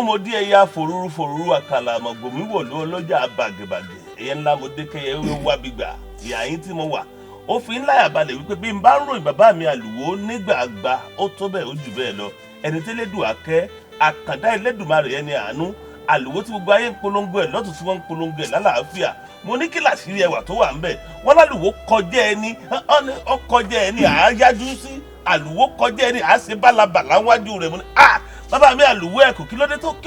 mo di ẹ̀yà fòrúrú àkàlà mọ̀gbòmí wò ló ọlọ́jà bàgẹ̀bàgẹ̀ ẹ̀yẹ ńlá mo dé kẹyẹ wá gbígbà ìyá yín tí mo wà ó fi ń láyà balẹ̀ wípé bí n bá ń ròyìn bàbá mi Àlùwò nígbà àgbà ó tó bẹ́ẹ̀ ó jù bẹ́ẹ̀ lọ ẹni tí Elédùà akẹ́ àkàndá Elédùmarè ẹni àánú Àlùwò tí gbogbo ayé ń polongo ẹ̀ lọ́tún tí wọ́n ń polongo ẹ̀ lálàáfíà mo ní kí làṣírí ẹwà tó wà ń bẹ̀ wọ́n l'Àlùwò kọjá ẹni àáyájú sí Àlùwò kọjá ẹni àáṣe bálabàlá wájú rẹ̀ mo ní bàbá mi Àlùwò ẹkùn kí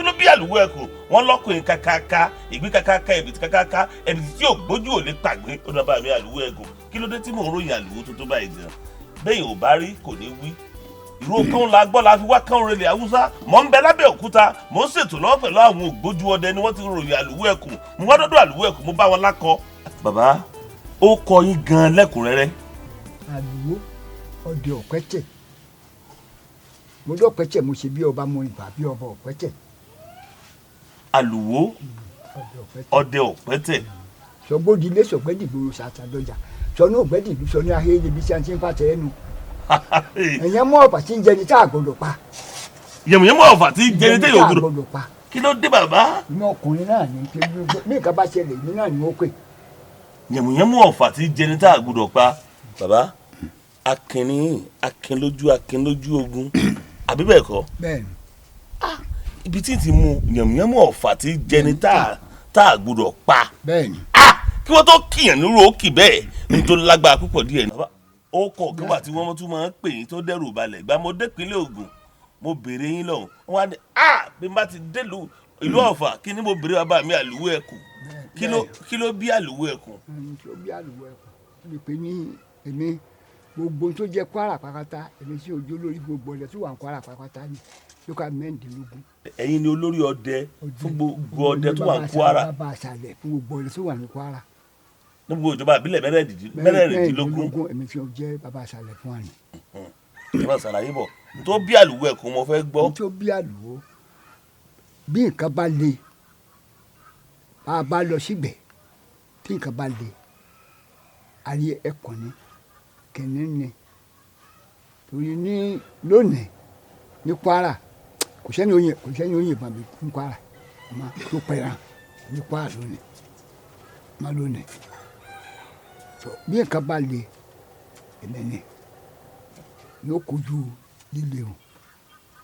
ló bí Àlùwò ẹkùn wọn lọkùnrin kakaka ìgbín kakaka ẹbìtì kakaka ẹbìtì tí ògbójú ò lè pàgbé ó ní bàbá mi Àlùwò ẹkùn kí ló dé tí mò ń ròyìn Àlùwò tó báyìí gan bẹ́ẹ̀ ò bá rí kò ní wí ìró kan la gbọ́ la fi wá kán relẹ̀ Haúsá mọ̀ ń bẹ lábẹ́ òkúta mò ń ṣètò lọ́wọ́ pẹ̀lú àwọn Ògbójú Ọdẹ ni wọ́n ti ròyìn Àlùwò ẹkùn mo wá dọ́dọ̀ Àlùwò ẹkùn mo bá wọn lákọ. bàbá ó kọ yín gan lẹ́kùnrẹ́rẹ́. Àlùwò Ọdẹ Ọ̀pẹ́tẹ̀ mo dọ́ Ọ̀pẹ́tẹ̀ mo ṣe bí ọba mo ìbà bí ọba Ọ̀pẹ́tẹ̀. Àlùwò Ọdẹ Ọ̀pẹ́tẹ̀. sọgbódi ilé sọgbẹ́dì gbòòrò ṣàtàdọ́jà sọnù ọ̀gbẹ́dì ìlú sọnù ahéré ibi tí a ti ń pàtẹ ẹnu. ẹ̀yẹ́ mọ́ ọ̀fà tí ń jẹni tá a gbọ́dọ̀ pa. yẹ̀mùyẹ́ mọ́ ọ̀fà tí ń jẹni tá a gbọ́dọ̀ pa. kí ló dé bàbá. inú ọkùnrin náà ní pé bí nǹkan bá ṣẹlẹ̀ ìlú náà ni ó pè. yẹ̀mùyẹ́ mọ́ ọ̀fà tí ń jẹni tá a gbọ́dọ̀ pa. bàbá akin lójú ogun àbí bẹ́ẹ̀ kọ́. bẹ́ẹ̀ni. ibi tí ti mú yẹ̀mùyẹ́mú ọ̀fà tí jẹni tá a gbọ́dọ̀ pa. bẹ́ẹ̀ni. kí wọ́n tó kíyàn nírò ó kì bẹ́ẹ̀ nítorí lágbára púpọ̀ díẹ̀ ní. ó kọ̀ kí wà tí wọ́n tún máa ń pè yín tó dẹ́rù balẹ̀ gba mo dé ìpínlẹ̀ Ògùn mo béèrè yín lọ́hùn wọ́n wá ní bí n bá ti dé ìlú Ọ̀fà kí ni mo béèrè bàbá mi Àlùwò ẹkùn kí ló bí Àlùwò ẹkùn. kí ló bí Àlùwò ẹkùn pé ní èmi gbogbo tó jẹ Kwara pàkátá èmi sí ojú olórí gbogbo ọdẹ tó wà ní Kwara pàkátá ni lókà mẹ́rìndínlógún. ẹ̀yin ni olórí ọdẹ fún gbogbo ọdẹ tó wà ní Kwara. Baba Isale fún gbogbo ọdẹ tó wà ní Kwara. ní gbogbo ìjọba àbílẹ̀ mẹ́rìndínlógún. èmi fi jẹ́ Baba Isale fún wa ni. ìjọba ṣàlàyé bọ̀ tó bí Àlùwò ẹkùn mo fẹ́ gbọ́. tó bí Àlùwò bí nǹkan bá le bá a bá lọ síbẹ̀ tí nǹkan bá le ayé ẹ̀kọ́ ni kìnìún ni torí ní lónìí ní Kwara kò sẹ́ni oyin ìbọn mi ní Kwara ọmọ tó pẹ̀ràn ní Kwara lónìí má lónìí bí nǹkan bá le ẹ̀mẹ́ni yóò kojú líle o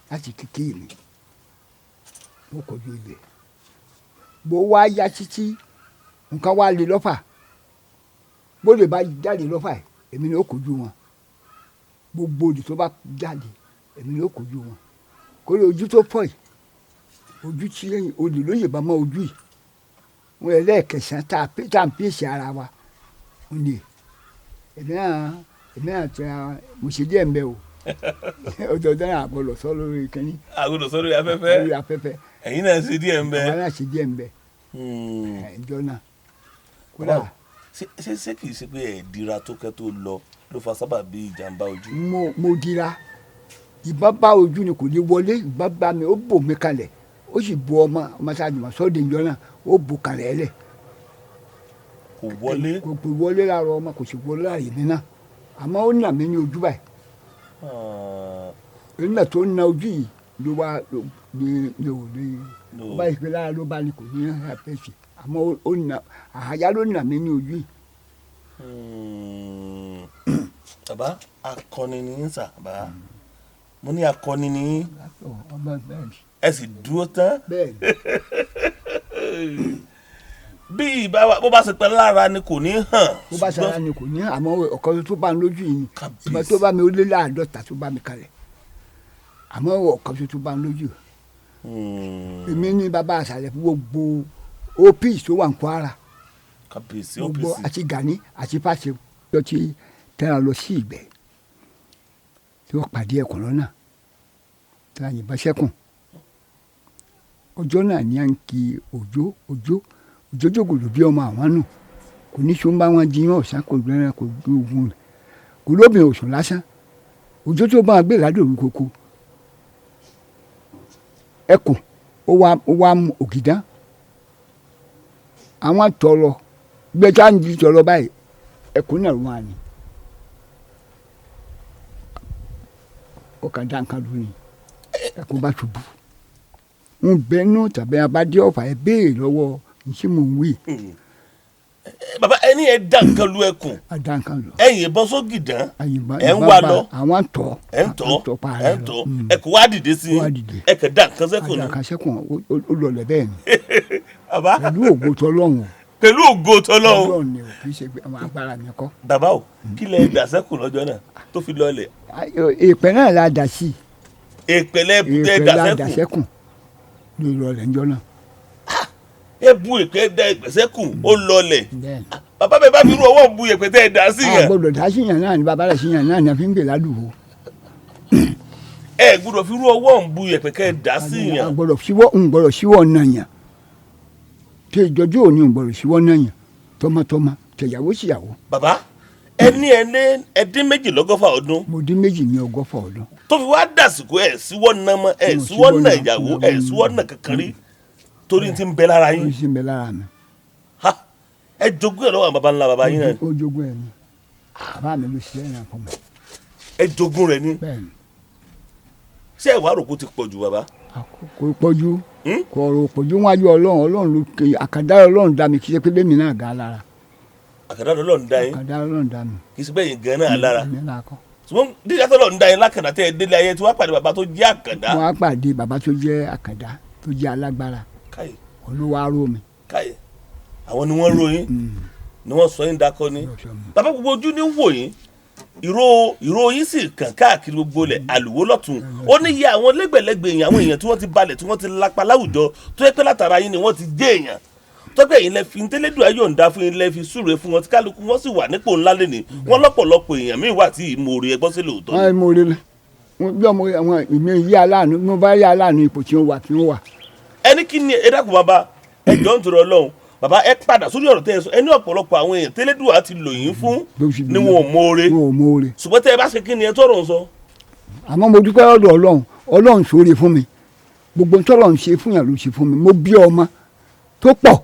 láti kékeré mi yóò kojú ilé bó wá yá títí nǹkan wá le lọ́fà bó lè bá jáde lọ́fà yìí èmi ni ó kojú wọn gbogbo òdì tó bá jáde èmi ni ó kojú wọn kórè ojú tó fọ́ yìí ojú tí olè lóye bá mọ ojú yìí wọn yẹ lẹ́ẹ̀kẹsàn tá à ń pèsè ara wa wọn ni èmi náà tẹ mo ṣe díẹ̀ ń bẹ o ọdọọdún náà àgbọ̀lọ̀ sọ lórí kínní. àgbọ̀lọ̀ sọ lórí afẹ́fẹ́. lórí afẹ́fẹ́. ẹ̀yin náà ṣe díẹ̀ ń bẹ. àwọn náà ṣe díẹ̀ ń bẹ. ẹjọ́ náà kódà. ṣé kìí ṣe pé ẹ̀ dira tó kẹ́ tó lọ ló fa sábàbí ìjàmbá ojú. mo dira ìbá bá ojú ni kò ní wọlé ìbá bá mi ó bò mí kalẹ̀ ó sì bo ọmọ sáàdùmá sọ́ọ̀dẹ̀ ìjọ náà ó bò kalẹ̀ ẹlẹ̀. kò wọlé. kò wọlé lára ọmọ kò sì wọlé lára èmi náà àmọ́ ó nà mí ní ojú báyìí. nígbà tó ń na ojú yìí ló wá ní òde ó bá ìpè lára ló bá ní kò ní àpèsè àmọ́ ó nà àhàyà ló nà mí ní ojú yìí. bàbá akọni ni yín sà bàbá mo ní akọni ni yín ẹ sì dúró tán bí ìbá bó bá ṣe pẹ́ lára ni kò ní hàn. bó bá ṣe lára ni kò ní hàn àmọ́ ọ̀kan tó bá ń lójú yìí ni ìgbà tó bá mi ó lé láàdọ́ta tó bá mi kalẹ̀ àmọ́ ọ̀kan tó bá ń lójú èmi ní Baba Isale fún gbogbo OPC tó wà ní Kwara gbogbo àti Gani àti Fáṣe tó ti tẹ́ra lọ sí Ìgbẹ́ tí wọ́n pàdé ẹ̀kọ́ lọ́nà tí wọ́n yìnbọn sẹ́kùn ọjọ́ náà ní à ń kí òjò jògòlò bí ọmọ àwọn nù kò ní sọ ń bá wọn jiyàn ọ̀sán kò gbẹ́rẹ́ kò gbé ogun rẹ̀ kò lóbìnrin òsùn lásán òjò tó bá wọn gbé ládòrú koko ẹkùn ó wá mú ògìdán àwọn tọrọ gbẹjà ń di tọrọ báyìí ẹkùn náà wọn ni ó kàn dá nǹkan lónìí ẹkùn bá ṣubú ń bẹnu tàbí abádé Ọ̀fà ẹ béèrè lọ́wọ́ ṣé mò ń wí. bàbá ẹni ẹ dá nǹkan lu ẹkùn ẹ̀yin ìbọn sógì dán ẹ ń wá lọ àwọn tọ ẹ ń tọ ẹkùn wá dìde sí ẹ kẹ dá nǹkan sẹ́kùn náà. àdàkàn sẹ́kùn ó lọlẹ̀ bẹ́ẹ̀ ni. bàbá pẹ̀lú ògo tọ́lọ́run. pẹ̀lú ògo tọ́lọ́run. tọ́lọ́run ni ò kì í ṣe àwọn agbára mi kọ́. bàbá o kí lẹ dà sẹ́kùn lọ́jọ́ náà tó fi lọlẹ̀. èèpẹ̀ náà la dà sí. èèpẹ̀ lẹ dà sẹ́kùn ló lọlẹ̀ ńjọ́ náà. ẹ bu èpè dá èpè sẹ́kùn ó lọlẹ̀ bàbá bẹ́ẹ̀ bá fi rú ọwọ́ bu èpè tẹ́ ẹ dá sí yàn. àgbọ̀dọ̀ dá sí yàn náà ni bàbá rẹ̀ sí yàn náà ni a fi ń gbè ládùúgbò. ẹ gbọ́dọ̀ fi rú ọwọ́ bu èpè kẹ́ ẹ dá sí yàn. àgbọ̀dọ̀ síwọ́ náà yàn tí ìjọjú òní gbọ́dọ̀ síwọ́ náà yàn tọmọtọmọ tẹ̀yàwó síyàwó. bàbá ẹdín méjì lọ́gọ́fà ọdún. mo dín méjì ní ọgọ́fà ọdún. tó fi wá dàsìkò ẹ síwọ́ náà mọ́ ẹ síwọ́ náà ìyàwó ẹ síwọ́ náà kankan rí torí ti ń bẹ lára yín. ó ti ń bẹ lára mi. ẹ jogún ẹ lọ́wọ́ àwọn baba ńlá baba yín náà. ó jogún ẹ ní bàbá mi ló ṣe ẹ̀yàn fún mi. ẹ jogún rẹ ní. bẹ́ẹ̀ni. ṣé ẹ wá rò kó ti pọ̀ jù bàbá. kò pọ̀jù kò rò pọ̀jù wájú ọlọ́run ló ké àkàndá ọlọ́run dá mi kì í ṣe pé bẹ́ẹ̀ mi náà ga lára. àkàndá ọlọ́run dá yín. àkàndá ọlọ́run dá mi. kì í ṣe bẹ́ẹ̀ yín gan náà lára. ṣùgbọ́n dídá ọlọ́run dá yín lákàndá tẹ́ ẹ délé ayé tí wọ́n pàdé bàbá tó jẹ́ àkàndá. wọ́n á pàdé bàbá tó jẹ́ àkàndá tó jẹ́ alágbára. káyè olúwa ró mi. káyè àwọn ni wọ́n ró yín ni wọ́n sọ yín dakọ ni bàbá gbogbo ojú ní wò yín ìró yín sì kàn káàkiri gbogbo lẹ̀ àlùwò lọ́tún ó ní iye àwọn lẹ́gbẹ̀lẹ́gbẹ̀ èèyàn àwọn èèyàn tí wọ́n ti balẹ̀ tí wọ́n ti lápá láwùjọ tó yẹ pé látara yín ni wọ́n ti jẹ́ èèyàn tó pé èyí lẹ fi ntẹ́lẹ́dùn ayé òǹda fún yín lẹ fi súre fún wọn tí kálukú wọn sì wà nípò ńlá lẹ́ni wọn lọ́pọ̀lọpọ̀ èèyàn míì wà tí ìmoore ẹgbọ́n sí lóòótọ́. wọ́n mú orí lẹ bí ọmọ àwọn ìmọ̀ yí aláàánú mo bá yí aláàánú ipò tí wọ́n wà. ẹni kí ni ẹ dákun bàbá ẹ jọ ń tọrọ Ọlọ́run bàbá ẹ padà sórí ọ̀rọ̀ tẹ́ ẹ sọ ẹni ọ̀pọ̀lọpọ̀ àwọn èèyàn tẹ́lẹ̀dùn àti lò yín fún ni wọn ò mọ̀ọ́re ṣùgbọ́n tẹ́ ẹ bá ṣe kí ni ẹ tọrọ ń sọ. àmọ́ mo dúpẹ́ ọ̀dọ̀ Ọlọ́run ṣoore fún mi gbogbo tọ́lọ̀ ń ṣe fún yàn ló ṣe fún mi mo bí ọmọ tó pọ̀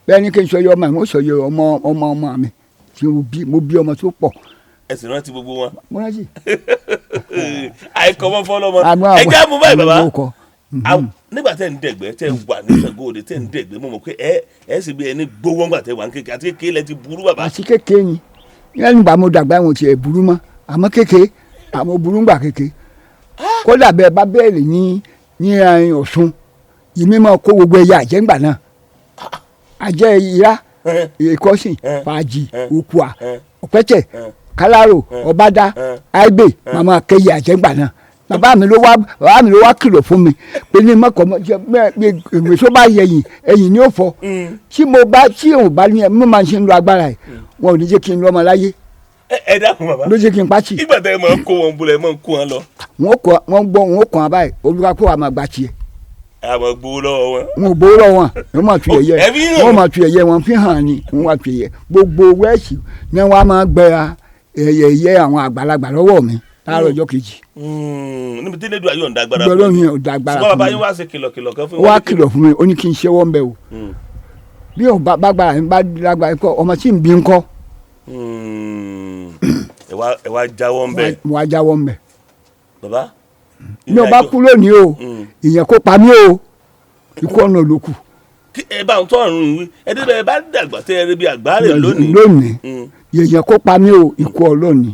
bẹ́ẹ̀ ni kí n sọ yọ ọmọ mi mo sọ yọ ọmọ mi tí mo bí ọmọ tó pọ̀. ẹ sì rántí gbogbo wọn. mo rántí. àìkọ́ mọ́ fọlọ́mọ ẹ jẹ́ àmú báyìí bàbá nígbà tẹ́ ń dẹ̀gbẹ́ tẹ́ wà ní Ṣàngó Òde tẹ́ ń dẹ̀gbẹ́ mo mọ̀ pé ẹ sì bí ẹni gbówó ńgbà tẹ́ wà ní kékeré àti kékeré lẹ ti burú bàbá. àti kékeré ni yẹn nígbà mo dàgbà wọn tiẹ̀ burú mọ́ àmọ́ kékeré àmọ́ burú ńgbà kékeré kódà bẹ́ẹ̀ bá bẹ́ẹ̀lì ní Ọ̀ṣun yìí mímọ́ kó gbogbo ẹ̀yà àjẹ́ngbà náà àjẹ́ ìyá ìkọ́sìn fàájì òkùà ọ̀pẹ́tẹ̀ kálárò ọ̀bádá àìgbè màmá kẹyì àjẹ́ngbà náà bàbá mi ló wá kìlọ̀ fún mi pé ní mọ́kàn ìwé tó bá yẹ ẹ̀yìn ni ó fọ tí òun bá ní ẹ mo máa ń ṣe ń lo agbára ẹ wọn ò ní jẹ́ kí n lọ́mọ láyé. ẹ dákun bàbá ló jẹ́ kí n pàṣẹ. ìgbà tẹ ẹ máa ń kó wọn bulẹ̀ ẹ máa ń kó wọn lọ. wọ́n kàn án báyìí olùkọ́ wa máa gba tiẹ̀. àmọ́ gbowó lọ́wọ́ wọn. wọn ò gbowó lọ́wọ́ wọn wọ́n máa tu ẹ̀yẹ wọn fi hàn ni wọ́n wá tu ẹ̀yẹ gbogbo wẹ́ẹ̀sì ni wọ́n á máa gbẹ̀ra ẹ̀yẹ àwọn àgbàlagbà lọ́wọ́ mi láàárọ̀ ọjọ́ kejì. níbi tí lédu ayé ọ̀dà agbára fún mi. gbọ́dọ̀ yẹn ọ̀dà agbára fún mi. ṣùgbọ́n bàbá yín wá ṣe kìlọ̀kìlọ̀ kan fún mi. wá kìlọ̀ fún mi ó ní kí n ṣẹ́wọ́ ń bẹ̀ o. bí o bá gbára mi bá lágbára kọ́ ọmọ tí ń bí ń kọ́. ẹ wá jáwọ́ ń bẹ̀. mo wá jáwọ́ ń bẹ̀. bàbá. mi ò bá kú lónìí o ìyẹn kó pa mí o ikú ọ̀nà ló kù. ẹ bá ń tọ́ ọ̀run wí ẹ dé bẹ́ẹ̀ bá dàgbà tẹ́ ẹ rí bí àgbáre lónìí. lónìí ìyẹn kó pa mí o ikú ọlọ́ọ̀ni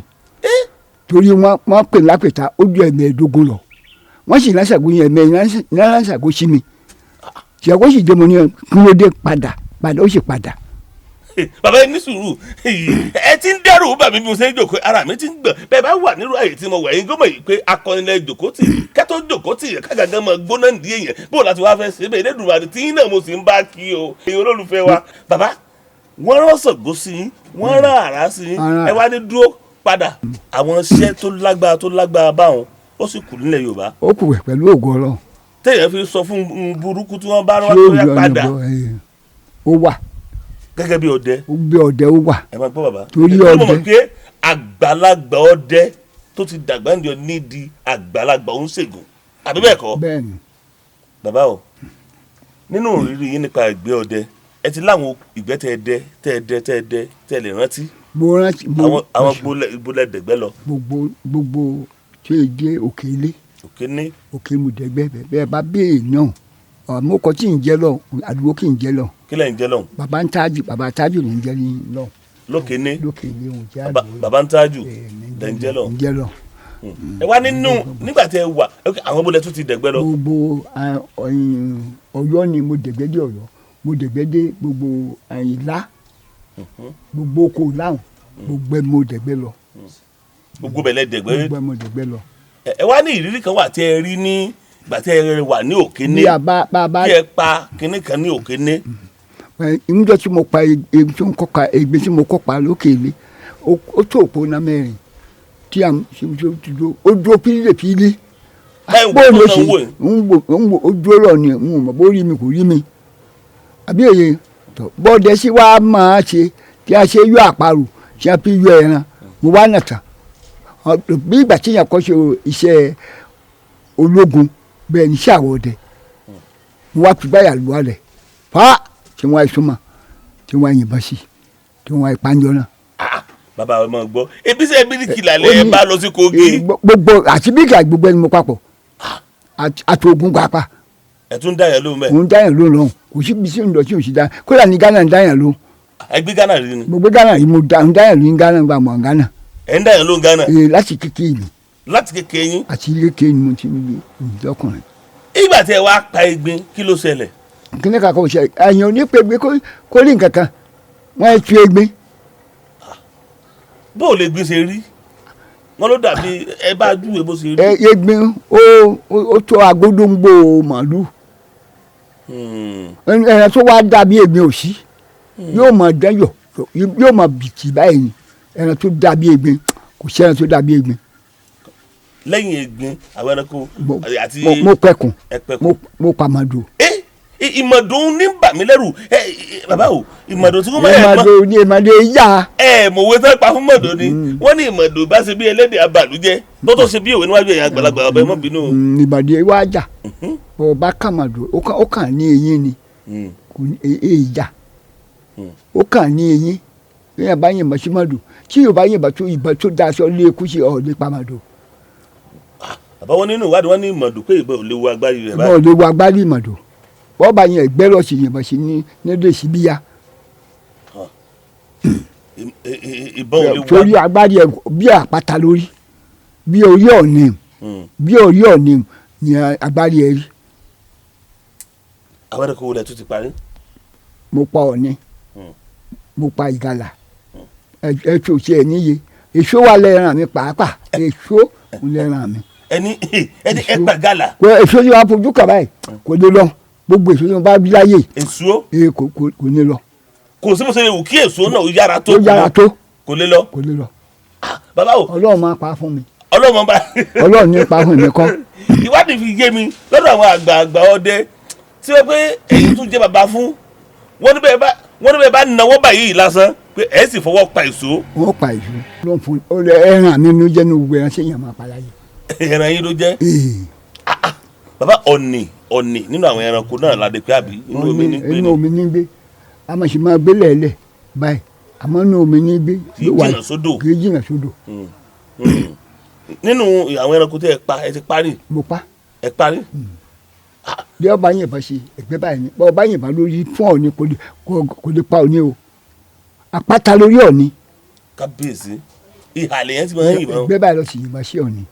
torí wọ́n pè lápẹ̀ta ó ju ẹ̀mẹ́ẹ̀dógún lọ wọ́n sì lásàgó yẹn lásàgó sí mi ṣàgó sì dé mo ní kí ló dé padà ó sì padà. bàbá yẹn ní sùúrù ẹ ti ń dẹ́rù bàbá mi bí mo ṣe ń jòkó ara mi ti ń gbọ̀n bẹ́ẹ̀ bá wà nírú àyè tí mo wà yín gómọ̀ yìí pé akọnilẹ̀ jòkó tì kẹ́tọ́ jòkó tì yẹn kágàgán mọ gbóná ní èèyàn bó láti wá fẹ́ ṣe bẹ́ẹ̀ lẹ́dùnmáà tí yín náà mo sì ń bá kí o èèyàn olólùfẹ́ wa bàbá wọ́n rán Ṣàngó sí yín wọ́n rán àrá sí yín ẹ wá ní dúró padà àwọn iṣẹ́ tó lágbára báwọn ó sì kù nílẹ̀ Yorùbá. ó kù wẹ̀ pẹ̀lú ògo Ọlọ́run. téèyàn fi sọ fún burúkú tí wọ́n bá rán tó yẹ padà. ó wà. gẹ́gẹ́ bí ọdẹ. bí ọdẹ ó wà. ẹ máa gbọ́ bàbá. torí ọdẹ. mo mọ̀ pé àgbàlagbà ọdẹ tó ti dàgbà ń jọ nídìí àgbàlagbà ó ń ṣègùn àbí bẹ́ẹ̀ kọ́. bẹ́ẹ̀ni. bàbá o nínú òrìrì yín nípa ìgbẹ́ ọdẹ ẹ ti láwọn ìgbẹ́ tẹ́ lè rántí mo rántí àwọn gbolẹ̀ dẹ̀gbẹ́ lọ. gbogbo tí o jẹ́ òkè ilé òkè mo dẹ̀gbẹ́ bẹ́ẹ̀ bá béè náà mo kọ́ tí ń jẹ́ lọ àdúgbò kì í jẹ́ lọ. kí lẹ̀ ń jẹ́ lọ. baba ń tájù ní jẹ́ ní lọ. lókè ní òun jẹ́ àdúgbò. baba ń tájù lẹ̀ ń jẹ́ lọ. ẹ wá nínú nígbà tí ẹ wà àwọn bó lẹ tún ti dẹ̀gbẹ́ lọ. gbogbo Ọ̀yọ́ ni mo dẹ̀gbẹ́ dé Ọ̀yọ́ mo dẹ̀gbẹ́ dé gbogbo Ìlá gbogbo oko láwọn gbogbo ẹ mo dẹ̀gbẹ́ lọ. gbogbo bẹ̀lẹ̀ dẹ̀gbẹ́. gbogbo ẹ mo dẹ̀gbẹ́ lọ. ẹ wá ní ìrírí kan wà tí ẹ rí ní ìgbà tí ẹ wà ní Òkéné tí ẹ pa kinní kan ní Òkéné. níjọ́ tí mo pa egbe tí mo kọ́ pa lókè ilé ó tó òpó náà mẹ́rin tí a ó dúró pílípílí. bóòlù ó ṣe ó dúró lọ ni n ò mọ̀ bó rí mi kò rí mi àbí òye bọ́ọ̀dẹ sí wa máa ṣe tí a ṣe yọ àparò tí a fi yọ ẹran mo wá nà tán bí ìgbà tí yẹn kọ́ ṣe iṣẹ́ ológun bẹ́ẹ̀ ní iṣẹ́ àwọn ọdẹ mo wá fi báyà lù wálẹ̀ fa tí wọ́n á súnmọ́ tí wọ́n á yìnbọn sí tí wọ́n á ìpànjọ náà. bàbá ọmọ gbọ́ ebi sẹ́ bíríkì lálẹ́ ẹ bá lọ sí Kogi. gbogbo àti bíríkì gbogbo ẹni mo papọ̀ àti ogun pàápàá. ẹ tún dáyà lóhùn bẹ́ẹ̀. mo ń dáyà lóhùn lọ́hùn kò sí bí sí ń lọ sí òsì dáyà kódà ní Ghana ń dáyà lóhùn. ẹ gbé Ghana rí ni. mo gbé Ghana rí mo ń dáyà lóhùn Ghana gba mọ̀ Ghana. ẹ ń dáyà lóhùn Ghana. láti kékeré mi. láti kékeré yín. àti kékeré ni mo ti ń gbé ọkùnrin. ìgbà tí ẹ wá pa egbin kí ló ṣẹlẹ̀. kíní kankan ò ṣe ẹ̀yàn onípe kó rí nǹkan kan wọ́n ẹ tu egbin. bó o lè gbin ṣe rí wọn ló dàbí ẹ bá júwe bó ṣe rí. egbin ó tó agódóńgbò màálù ẹran tó wá dàbí egbin ò sí yóò máa dẹ́yọ̀ yóò máa bìtì báyìí ni ẹran tó dàbí egbin kò sí ẹran tó dàbí egbin. lẹ́yìn egbin àwọn ẹranko àti. mo pẹkun mo pàmàdò. ìmọ̀dún ní bà mí lẹ́rù bàbá o ìmọ̀dún tí wọ́n máa ń mọ̀. ìmọ̀dún yá. mọ̀wé tó pa fún mọ̀dún ni wọ́n ní ìmọ̀dún bá ṣe bí ẹlẹ́dẹ̀ abàlújẹ́ tó tó ṣe bí òwe níwájú ẹ̀yà àgbàlagbà ọba ẹ̀mọ́ bínú. ìbàdí wá jà ọba kàmàdò ó kàn ní eyín ni kò ní èèjà ó kàn ní eyín lẹ́yìn bá yìnbọn sí mọ̀dù tí yóò bá yìnbọn tó ìbọn tó da aṣọ lé ekú sí ọ̀ lé pàmàdò. bàbá wọn nínú ìwádìí wọn ní ìmọ̀dún pé ìbọn ò lè wo agbárí rẹ̀ báyìí. ìbọn ò lè wo agbárí ìmọ̀dù bọ́ọ̀ bá yẹn ẹgbẹ́ lọ sí yìnbọn sí ní nílé síbíyá. ìbọn ò lè wo. torí agbárí ẹ bí àpáta lórí bí orí ọ̀nì ni agbárí ẹ rí. àwọn ẹ̀rọ kò wọlé tó ti parí. mo pa ọ̀nì mo pa ìgalà ẹ̀tọ́ tí ẹ níye èso wà lẹ́ran mi pàápàá èso lẹ́ran mi. ẹni ẹ pa gàlà. èso yìí wàá fojú kàbá yìí kò lè lọ gbogbo èso yìí bá bí láyè. èso. kò ní lọ. kò sí bó ṣe lè wù kí èso náà ó yára tó. kò lè lọ. kò lè lọ. bàbá o. Ọlọ́run máa pa fún mi. Ọlọ́run máa. Ọlọ́run ní pa fún mi kọ́. ìwádìí fi yé mi lọ́dọ̀ àwọn àgbààgbà ọdẹ tí wọ́n pé èyí tún jẹ́ bàbá fún wọ́n ní bẹ́ẹ̀ bá náwó báyìí lásán pé ẹ̀ sì fọwọ́ pa èso. wọ́n pa èso ló ń fún ẹran mi ló jẹ́ ní gbogbo ẹran ṣé èèyàn máa pa láyé. ẹran yín ló jẹ́. bàbá ọ̀nì nínú àwọn ẹranko náà ládé pé àbí inú omi ní gbé ni. inú omi ní gbé a máa ṣe máa gbé lẹ́ẹ̀lẹ̀ báyìí àmọ́ inú omi ní gbé. kì í jìnnà sódò. kì í jìnnà sódò. nínú àwọn ẹranko tí ẹ ti parí. mo pa. ẹ parí. bí ọba yìnbọn ṣe ẹgbẹ́ báyìí ni ọba yìnbọn lórí fún ọ̀ni kò lè pa òní o àpáta lórí ọ̀ni. kábíyèsí ìhàlẹ̀ yẹn ti máa ń yìnbọn. ẹgbẹ́ báyìí lọ sí yìnbọn sí ọ̀ni.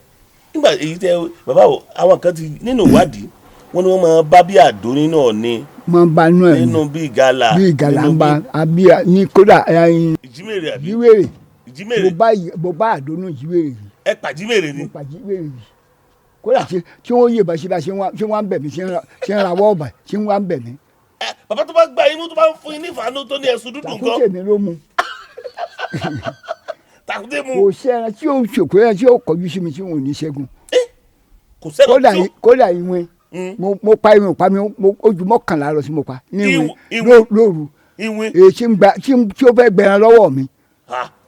nígbà èyí tẹ bàbá o àwọn kan ti nínú ìwádìí wọn ni wọn máa bá bí àdó nínú ọ̀ni. máa ń bá inú ẹ̀ nínú bí ìgalà. bí ìgalà ń bá àbí ní kódà. ìjímèrè àbí. ìjímèrè mo bá àdó nù ìjímèrè yìí. ẹ pa jímèrè ni. mo pa jímèrè yìí kódà tí wọ́n yé bá ṣe bá ṣe wọ́n ń bẹ̀ mí ṣe ń rawọ́ ọ̀bà ṣe ń wá ń bẹ̀ mí. bàbá tó bá gba imú tó bá ń fún yín ní ìfàánú tó ní ẹ̀sùn dúdú nǹkan. tàkúté mi ló mu. tàkúté mu. kò sí ẹran tí yóò ṣòkò ẹran tí yóò kọjú sí mi tí wọn ò ní ṣẹ́gun. kò sẹ́nu tí ó. kódà ìwìn mo pa ìwìn pa mi ojú mọ́kànlá lọ sí mo pa ní ìwìn lóru. ìwìn. tí ó fẹ́ gbẹran lọ́wọ́ mi.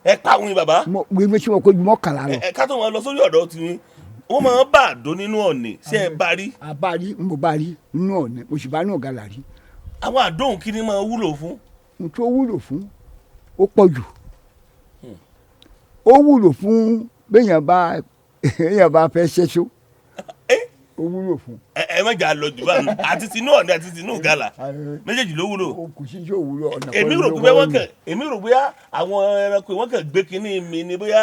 ẹ pa ìwìn bàbá. ìwìn tí mo kojú mọ́kànlá lọ. ká tó wọn lọ sórí ọ̀dọ̀ tiwọn wọ́n máa ń bá àdó nínú ọ̀nì ṣé ẹ bá rí. àbárí mo bá rí nínú ọ̀nì mo sì bá ní ọ̀gá làrí. àwọn àdóhùn kí ni máa wúlò fún. n tó wúlò fún ó pọ̀ jù ó wúlò fún béèyàn bá fẹ́ ṣẹ́ṣó ó wúlò fún. ẹ má jà lọ jù bá mi àti tinú ọ̀nà àti tinú gàlà méjèèjì ló wúlò. kò sí tí ò wúlò ọ̀nà kan èmi rò pé wọ́n kàn èmi rò bóyá àwọn ẹranko wọ́n kàn gbé kínní mi ni bóyá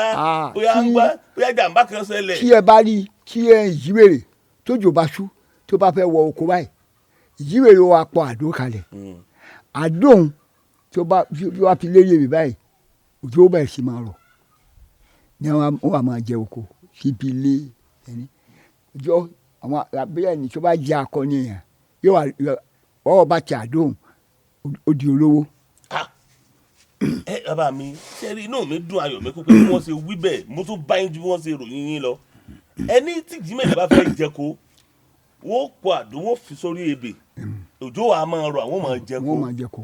jàǹbá kan ṣẹlẹ̀. tí ẹ bá rí tí ẹ ìjíwèrè tójò bá ṣú tó bá fẹ́ wọ oko báyìí ìjíwèrè wa pọ̀ àdó kalẹ̀ àdóhùn tó bá fi lérí èmi báyìí òjò bẹ̀rẹ̀ sí máa rọ̀ ní wọ́n wà máa jẹ oko síbi ilé ẹni ọjọ́ àwọn abẹ́rẹ́ ẹni tó bá jẹ́ akọni yẹn yóò wà ọwọ́ bá ti àdóhùn ó di olówó. Bàbá mi ṣe rí inú mi dùn ayọ̀ mi kó pé bí wọ́n ṣe wí bẹ́ẹ̀ mo tún bá yín ju bí wọ́n ṣe ròyìn yín lọ ẹni tí jìmẹ̀lẹ̀ bá fẹ́ jẹ ko wọ́n pọ̀ àdó wọ́n fi sórí ebè òjò wa máa rọ̀ àwọn máa jẹ ko. wọ́n máa jẹ ko.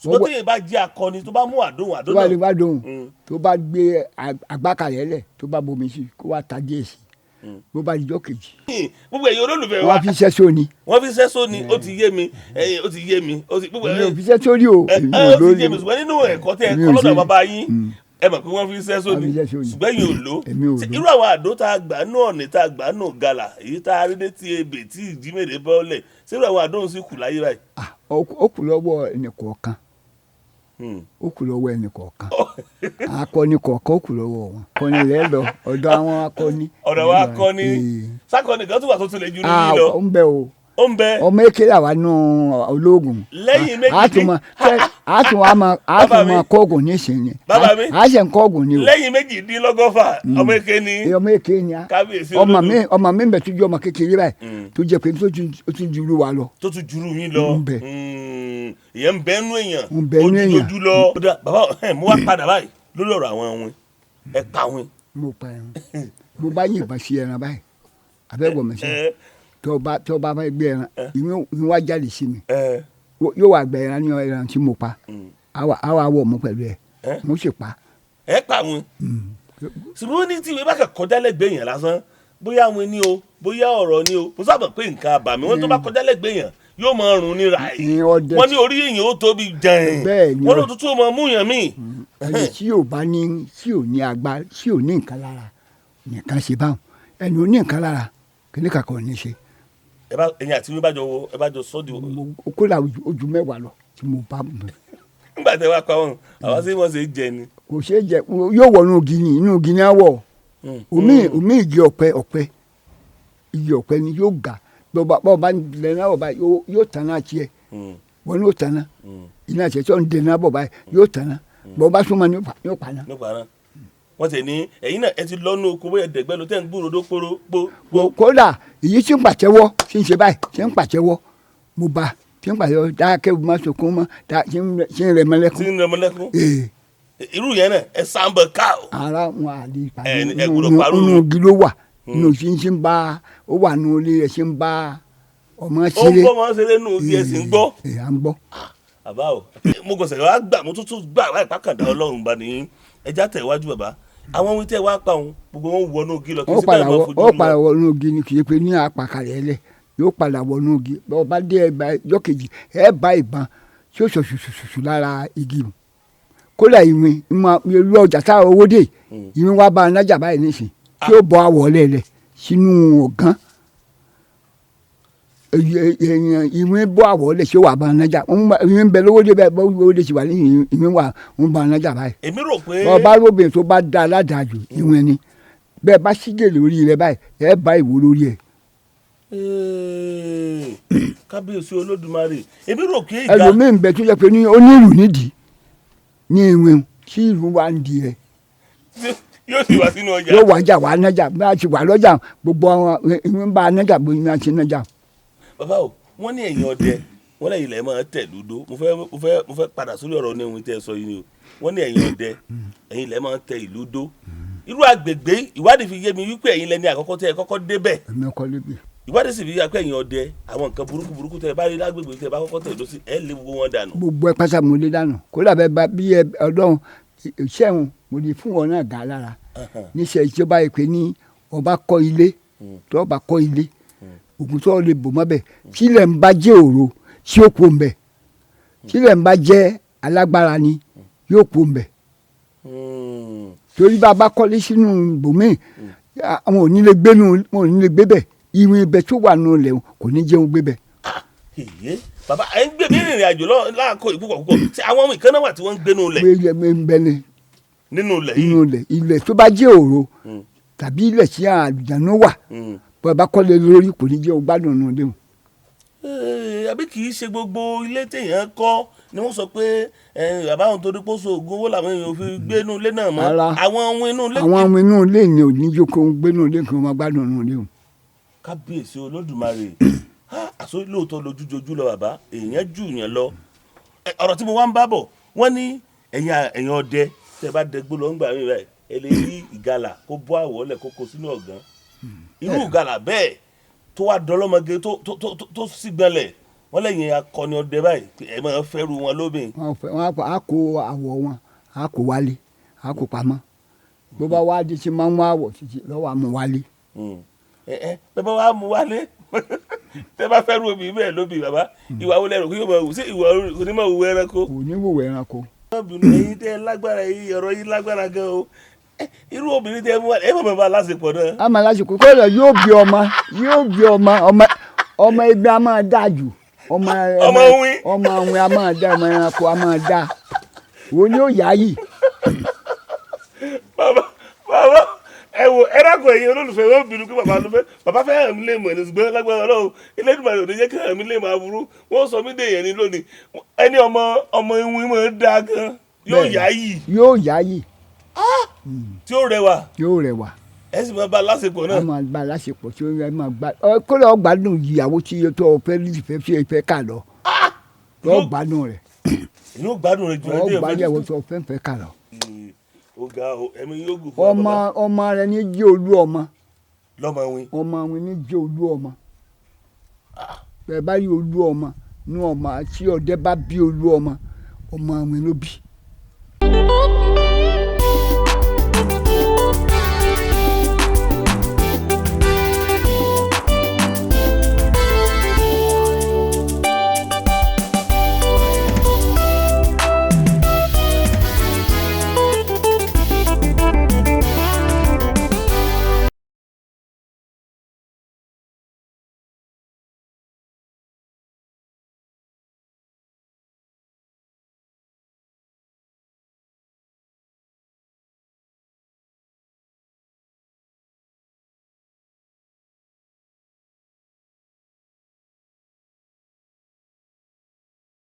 ṣùgbọ́n tí yẹn bá jẹ́ akọni tó bá mú àdóhùn tó bá lè bá dóhùn tó bá gbé àgbákalẹ̀ lẹ̀ tó bá bomi sí kó wá ta díẹ̀ sí bó bá di jọ́ kejì. gbogbo ẹ̀yin olólùfẹ́ wa wọ́n fi iṣẹ́ sóni. wọ́n fi iṣẹ́ sóni ó ti yé mi ó ti yé mi. èmi ò fi iṣẹ́ sórí o. ó ti yé mi ṣùgbọ́n nínú ẹ̀kọ́ tẹ ẹ̀kọ́ lọ́dọ̀ bàbá yín ẹ mọ̀ pé wọ́n fi iṣẹ́ sóni ṣùgbọ́n yìí ò lò. irú àwọn àdó tá a gbà nù ọ̀nì tá a gbà nù gàlà èyí tá a rí dé ti ebè tí ìjímèrè bọ́ọ̀lẹ̀ ṣé irú àwọn àdó ń sì kù láyé báyìí. ó kù lọ́wọ́ ẹnì kọ̀ọ̀kan ó kù lọ́wọ́ ẹnì kọ̀ọ̀kan akọni kọ̀ọ̀kan ó kù lọ́wọ́ wọn akọni rẹ̀ lọ ọ̀dọ̀ àwọn akọni. ọ̀dọ̀ àwọn akọni sákọni kan tó wà tó tún lè ju níbí lọ. ó ń bẹ o ó ń bẹ. ọmọ èké làwa nù ológun. lẹ́yìn méjì ní. àtùmọ̀ kọ́ọ̀gùn nísìnyí. bàbá mi àṣẹ kọ́ọ̀gùn ni o. lẹ́yìn méjìdínlọ́gọ́fà ọmọ èké ni. ọmọ èké ni a. kábíyèsí olódò. ọmọ mi bẹ̀ tó ju ọmọ kékeré báyìí tó jẹ́ pé tó tún juru wa lọ. tó tún juru yín lọ. ń bẹ. ìyẹn ń bẹ nú èèyàn. ń bẹ nú èèyàn. ojú lọ. bàbá mo wá padà báyìí lórí ọ̀rọ̀ àwọn ẹ̀wọ̀n ẹ̀ pa wọn. mo pa ẹran mo bá yìnbọn sí ẹran báyìí abẹ́gbọ̀n mi sí tó bá fẹ́ gbé ẹran ìwé wá jáde sí mi yóò wá gbẹ ẹran ní ẹran tí mo pa àwa wọ̀ mọ́ pẹ̀lú ẹ̀ mo sì pa. ẹ pa wọn ṣùgbọ́n ní tí ìwé bá kẹ́ kọjá lẹ́gbẹ̀ẹ́ yẹn lásán bóyá wọn ni o bóyá ọ̀rọ̀ ni o mo sábà pé nǹkan àbàmì wọn tó bá kọjá lẹ́gbẹ̀ẹ́ yẹn yóò máa rùn ní ra yìí wọ́n ní orí èèyàn ó tóbi jẹ̀ẹ́n wọ́n ló tútù máa mú yàn mí. ẹni tí yóò bá ní tí ò ní agbára tí ò ní nǹkan lára nìkan ṣe báwọn ẹni ò ní nǹkan lára kíní kankan ò ní ṣe. ẹ̀yin àti wíwá jọ wo ẹ bá jọ sọ́ọ̀dì. okó la ojú mẹ́wàá lọ tí mo bá mú. nígbà tí wàá pa wọn àwọn sí wọn ṣe jẹ ni. kò ṣeé jẹ yóò wọ inú igi ni inú igi ni á wọ omi igi ọ̀pẹ igi ọ̀pẹ ni yóò ga bọ́ọ̀ bá lẹ̀ náà bọ̀ báyìí yóò tanná tiẹ̀ wọ́n ní yóò tanná iná tiẹ̀ tó ń dè náà bọ̀ báyìí yóò tanná bọ́ọ̀ bá súnmọ́ ni yóò paná. wọ́n ti ní ẹ̀yin náà ẹ ti lọ́nu oko bóyá dẹ̀gbẹ́ ló tẹ̀ ń gbúròdó poro. kódà èyí tí ń pàtẹ́wọ́ tí ń ṣe báyìí tí ń pàtẹ́wọ́ mo bá tí ń pàtẹ́wọ́ dákẹ́ bí má sọkún mọ́ tí ń rẹ̀ mọ́lẹ́kún. irú yẹn náà ẹ sàmbẹ ká o. ara wọn àlè ìpàdé inú igi ló wà inú ṣe ń bá ó wà nù ilé rẹ̀ ṣe ń bá ọmọ ṣeré. ó ń bọ́ ọmọ ṣeré nù bí ẹ sì ń gbọ́. à ń gbọ́. àbá o mo gọ̀sẹ̀ wá gbà mo tuntun gbà wá ìpákàndá ọlọ́run bá ní ẹja tẹ̀ wájú bàbá àwọn ohun tí ẹ wá pa òun gbogbo wọn wọnú igi lọ kí sí báyìí máa fojú lọ. ó padà wọnú igi ni kì í pe ní àpàkàlẹ̀ ẹlẹ̀ yóò padà wọnú igi bọ́ọ̀ bá dé ẹjọ́ kejì ẹ bá ìbọn tí ó sọ ṣùṣùṣùṣù lára igi mu kódà ìwìn ìlú ọjà tá owó dé ìwìn wá bá anájà báyìí nísìn tí ó bọ́ àwọ̀ lẹ́lẹ̀ sínú ọ̀gán ìwìn bọ́ àwọ̀ lẹ̀ tí ó wà bá anájà ìwìn bẹ lówó dé bẹ́ẹ̀ lówó dé ti wà ní ìwìn wà ń bá anájà báyìí. èmi rò pé. ọba lóbìnrin tó bá dá aládàájú ìwìn ni bẹ́ẹ̀ bá sígè lórí rẹ báyìí ẹ bá ìwò lórí ẹ. kábíyèsí olódùmarè èmi rò pé. ẹlòmíín bẹ tó yẹ pé ní onírù nídìí ní ìwìn tí ìlú wa ń di rẹ. yóò sì wá sínú ọjà. yóò wájà wà nájà bí a ti wà lọ́jà gbogbo àwọn ìwìn bá nájà bó ni a ti nájà. bàbá o wọ́n ní ẹ̀yin ọdẹ wọ́n lẹ́yìn ilẹ̀ máa tẹ̀ lúdó mo fẹ́ padà sórí ọ̀rọ̀ ní ohun tẹ́ ẹ sọ yìí ni o wọ́n ní ẹ̀yin ọdẹ ẹ̀yin ilẹ̀ máa tẹ̀ ìlúdó irú àgbègbè ìwádìí fi yé mi wípé ẹ̀yin lẹ́ni àkọ́kọ́ tẹ́ ẹ kọ́kọ́ débẹ̀ ìwádìí sì fi yé pé ẹ̀yin ọdẹ àwọn nǹkan burúkú tẹ́ ẹ bá rí lágbègbè tẹ́ ẹ bá kọ́kọ́ tẹ̀ lọ sí ẹ lé gbogbo wọn dànù. gbogbo ẹ pátá mo lé dànù kódà bẹ́ẹ̀ bá bí ọlọ́run ìṣẹ́hun mo lè fún wọn náà gà lára níṣẹ́ ìjọba ìpè ní ọba kọ́ ilé tó ọba kọ́ ilé ògùn tó lè bò mọ́ bẹ́ẹ̀ tílẹ̀ ń bá jẹ́ òro tí ó kó ń bẹ̀ tílẹ̀ ń bá jẹ́ alágbára ni yóò kó ń bẹ̀ torí bá a bá kọ́lé sínú bòmíì àwọn ò ní lè gbé bẹ̀ ìwìn ibẹ̀ tó wà nù lẹ̀ kò ní jẹun gbé bẹ̀. Bàbá ẹ ń gbé mi rìnrìn àjò láàkó ìpúpọ̀ tí àwọn ọmọ ìkànnà wà tí wọ́n ń gbé nù lẹ̀. Nínú ilẹ̀ ilẹ̀ tó bá jẹ́ òro tàbí ilẹ̀ tí àlùjáná wà bàbá kọ́lé lórí kò ní jẹun gbádùn nù lẹ́hùn. Àbí kì í ṣe gbogbo ilé téèyàn kọ́ ni wọ́n sọ pé bàbá àwọn torí pósò ògùn owó làwọn èèyàn fi gbé inú ilé náà mọ́. Àwọn ohun inú ilé. àwọn ohun inú ilé ni ò ní jókòó gbé inú ilé kí wọ́n máa gbádùn nù lẹ́hùn. Kábíyèsí Olódùmarè àṣọ lóòótọ́ lójújojú lọ bàbá èèyàn jù yàn lọ. Ọ̀rọ̀ tí mo wá ń bá bọ̀ wọ́n ní ẹ̀yin ọdẹ tẹ́ bá dẹgbó lọ ń gbà mí báyìí ẹ lè rí ìgalà kó bọ́ àwọ̀lẹ̀ kó kó sínú ọ̀gán. Irú ìgalà bẹ́ẹ̀ tó wá dọlọ́mọge tó sì gbẹ̀lẹ̀ wọ́n lẹ́yìn akọni ọdẹ báyìí ẹ máa fẹ́rù wọn lóbìn. wọ́n á kó àwọ̀ wọn á kó wálé á kó pamọ́ bó bá wá di tí máa ń wá àwọ̀ títí lọ́wọ́ àmú wálé. bẹ́ẹ̀ bá wá mú wálé tẹ́ bá fẹ́rù omi bẹ́ẹ̀ lóbìn bàbá ìwà wo lẹ́rù kí yóò máa wù sí ìwà onímọ̀ òwú ẹranko. oníwòwò ẹranko. ẹ̀yin tẹ́ lágbára yìí ọ̀rọ̀ yìí lágbára gan o irú obìnrin tẹ́ mú wálé ẹ má bàa lásìkò náà. a máa lásìkò kó lọ yóò bí ọmọ ẹgbẹ́ a máa dáa jù ọmọ òwìn a máa dá ọmọ ẹranko a máa dá wo ni ó yá yìí. bàbá ẹ wo ẹranko ẹ̀yin olólùfẹ́ wọn bínú pé bàbá fẹ́ hàn mí lè mọ̀ ní ṣùgbọ́n lágbára Ọlọ́run Elédùmarè ò ní jẹ́ kí hàn mí lè máa burú wọ́n sọ mí dèèyàn ní lónìí ẹni ọmọ ìwìn máa dáa gan yóò yá yìí tí ó rẹwà ẹ sì máa bá a lásìkò náà. a máa bá a lásìkò tí ó máa gbá kó lọ́ọ́ gbádùn ìyàwó tí tó fẹ́ kà lọ lọ́ọ́ gbádùn rẹ̀. inú gbádùn rẹ̀ jù ẹ́ dé gbádùn ìyàwó tó fẹ́ kà lọ. ọ̀gá ẹ̀mí yóò gùn fún ọmọ. ọmọ rẹ̀ ní jẹ́ olú ọmọ. lọ́mọ wín. ọmọ wín ní jẹ́ olú ọmọ. bẹ́ẹ̀ bá rí olú ọmọ ní ọmọ tí ọdẹ bá bí olú ọmọ wín ló bí.